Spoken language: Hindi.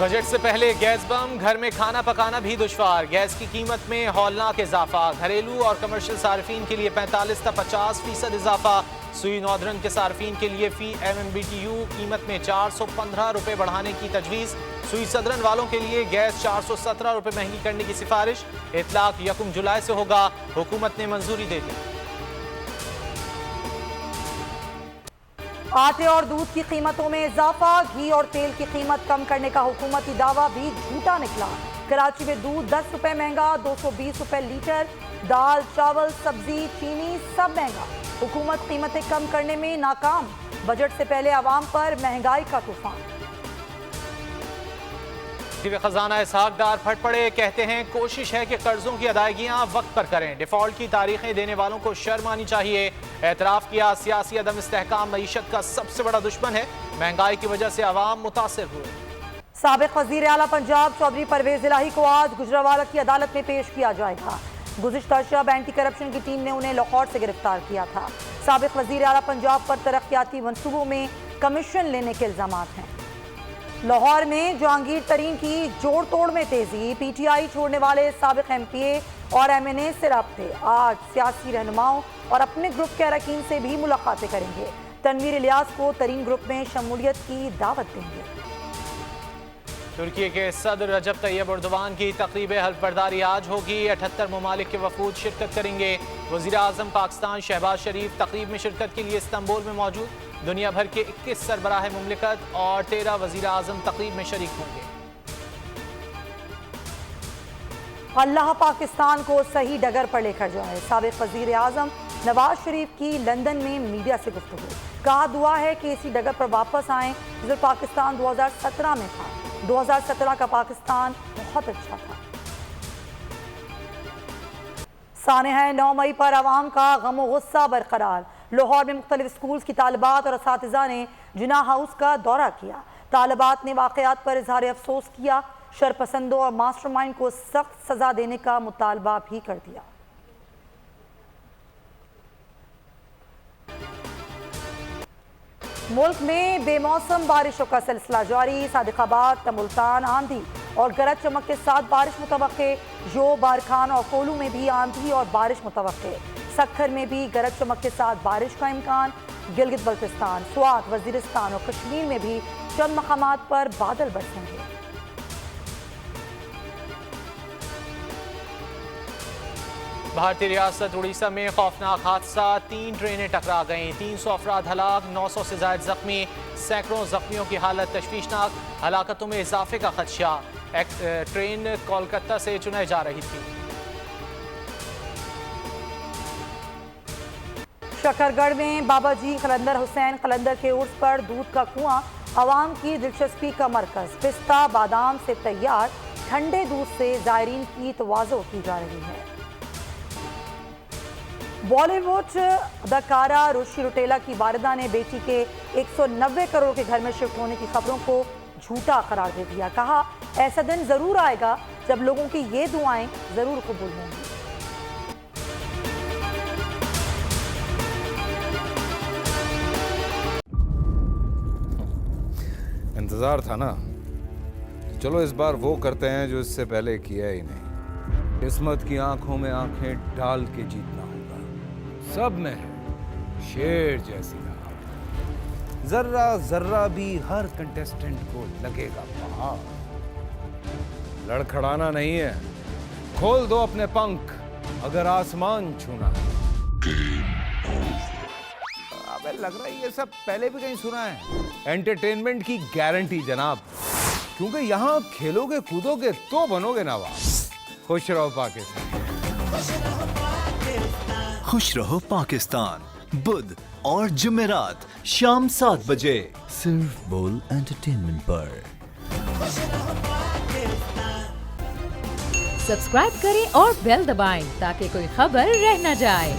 बजट से पहले गैस बम, घर में खाना पकाना भी दुश्वार। गैस की कीमत में हौलनाक इजाफा। घरेलू और कमर्शियल सार्फिन के लिए 45 से 50% इजाफा। सुई नॉर्दर्न के सार्फिन के लिए फी MMBTU कीमत में 415 रुपए बढ़ाने की तजवीज़। सुई सदरन वालों के लिए गैस 417 रुपए महंगी करने की सिफारिश। इतलाक 1 जुलाई से होगा, हुकूमत ने मंजूरी दे दी। आटे और दूध की कीमतों में इजाफा। घी और तेल की कीमत कम करने का हुकूमती दावा भी झूठा निकला। कराची में दूध 10 रुपए महंगा, 220 रुपए लीटर। दाल, चावल, सब्जी, चीनी सब महंगा। हुकूमत कीमतें कम करने में नाकाम। बजट से पहले आवाम पर महंगाई का तूफान। खजाना इसहाकदार फट पड़े, कहते हैं कोशिश है कि कर्जों की अदायगियां वक्त पर करें। डिफॉल्ट की तारीखें देने वालों को शर्म आनी चाहिए। एतराफ किया, सियासी अदम इस्तेहकाम मईशत का सबसे बड़ा दुश्मन है। महंगाई की वजह से आवाम मुतासिर हुए। साबिक वजीर आला पंजाब चौधरी परवेज इलाही को आज गुजरावाला की अदालत में पेश किया जाएगा। गुज़िश्ता शब एंटी करप्शन की टीम ने उन्हें लाहौर से गिरफ्तार किया था। साबिक वजीर आला पंजाब पर तरक्याती मनसूबों में कमीशन लेने के इल्जाम हैं। लाहौर में जहांगीर तरीन की जोड़ तोड़ में तेजी। PTI छोड़ने वाले साबिक MPA और MNA से राब्ते। आज सियासी रहनुमाओं और अपने ग्रुप के अरकान से भी मुलाकातें करेंगे। तनवीर इलियास को तरीन ग्रुप में शमूलियत की दावत देंगे। तुर्की के सदर रजब तैयब एर्दोगान की तकरीब हल्फबरदारी आज होगी। 78 ममालिक के वफूद शिरकत करेंगे। वज़ीर आज़म पाकिस्तान शहबाज शरीफ तकरीब में शिरकत के लिए इस्तांबुल में मौजूद। दुनिया भर के 21 सरबराह मुमलिकत और 13 वज़ीर आज़म तकरीब में शरीक होंगे। अल्लाह पाकिस्तान को सही डगर पर लेकर जाए। साबिक वज़ीर आज़म नवाज शरीफ की लंदन में मीडिया से गुफ्तगू। कहा दुआ है कि इसी डगर पर वापस आएँ जिस पाकिस्तान 2017 में था। 2017 का पाकिस्तान बहुत अच्छा था। सानहा 9 मई पर आवाम का गम व गुस्सा बरकरार। लाहौर में मुख्तलिफ स्कूल्स की तालिबात और असातिज़ा ने जिन्ना हाउस का दौरा किया। तालिबात ने वाक़यात पर इजहार अफसोस किया। शरपसंदों और मास्टरमाइंड को सख्त सजा देने का मुतालबा भी कर दिया। मुल्क में बेमौसम बारिशों का सिलसिला जारी। सादिकाबाद, मुल्तान आंधी और गरज चमक के साथ बारिश मुतवक्के। जो बारखान और कोलू में भी आंधी और बारिश मुतवक्के। सक्खर में भी गरज चमक के साथ बारिश का इम्कान। गिलगित बल्तिस्तान, स्वात, वजीरिस्तान और कश्मीर में भी चंद मकामात पर बादल बरसेंगे। भारतीय रियासत उड़ीसा में खौफनाक हादसा। 3 ट्रेनें टकरा गईं। 300 अफराद हलाक, 900 से ज्यादा जख्मी। सैकड़ों जख्मियों की हालत तशवीशनाक। हलाकतों में इजाफे का खदशा। ट्रेन कोलकाता से चुनाई जा रही थी। शकरगढ़ में बाबा जी कलंदर हुसैन कलंदर के उर्स पर दूध का कुआं आवाम की दिलचस्पी का मरकज। पिस्ता बादाम से तैयार ठंडे दूध से जायरीन की तवाज़ो की जा रही है। बॉलीवुड अदाकारा रुशी रुटेला की वालिदा ने बेटी के 190 करोड़ के घर में शिफ्ट होने की खबरों को झूठा करार दे दिया। कहा ऐसा दिन जरूर आएगा जब लोगों की ये दुआएं जरूर कबूल होंगी। इंतजार था ना, चलो इस बार वो करते हैं जो इससे पहले किया ही नहीं। किस्मत की आंखों में आंखें डाल के जीतना होगा। सब में है शेर जैसी राह। जर्रा जर्रा भी हर कंटेस्टेंट को लगेगा पहाड़। लड़खड़ाना नहीं है, खोल दो अपने पंख अगर आसमान छूना है। अबे लग रहा है ये सब पहले भी कहीं सुना है। एंटरटेनमेंट की गारंटी जनाब, क्योंकि यहाँ खेलोगे कूदोगे तो बनोगे नवाब। खुश रहो पाकिस्तान। खुश रहो पाकिस्तान, बुध और जुमेरात शाम 7 बजे सिर्फ बोल एंटरटेनमेंट पर। सब्सक्राइब करें और बेल दबाएं ताकि कोई खबर रह न जाए।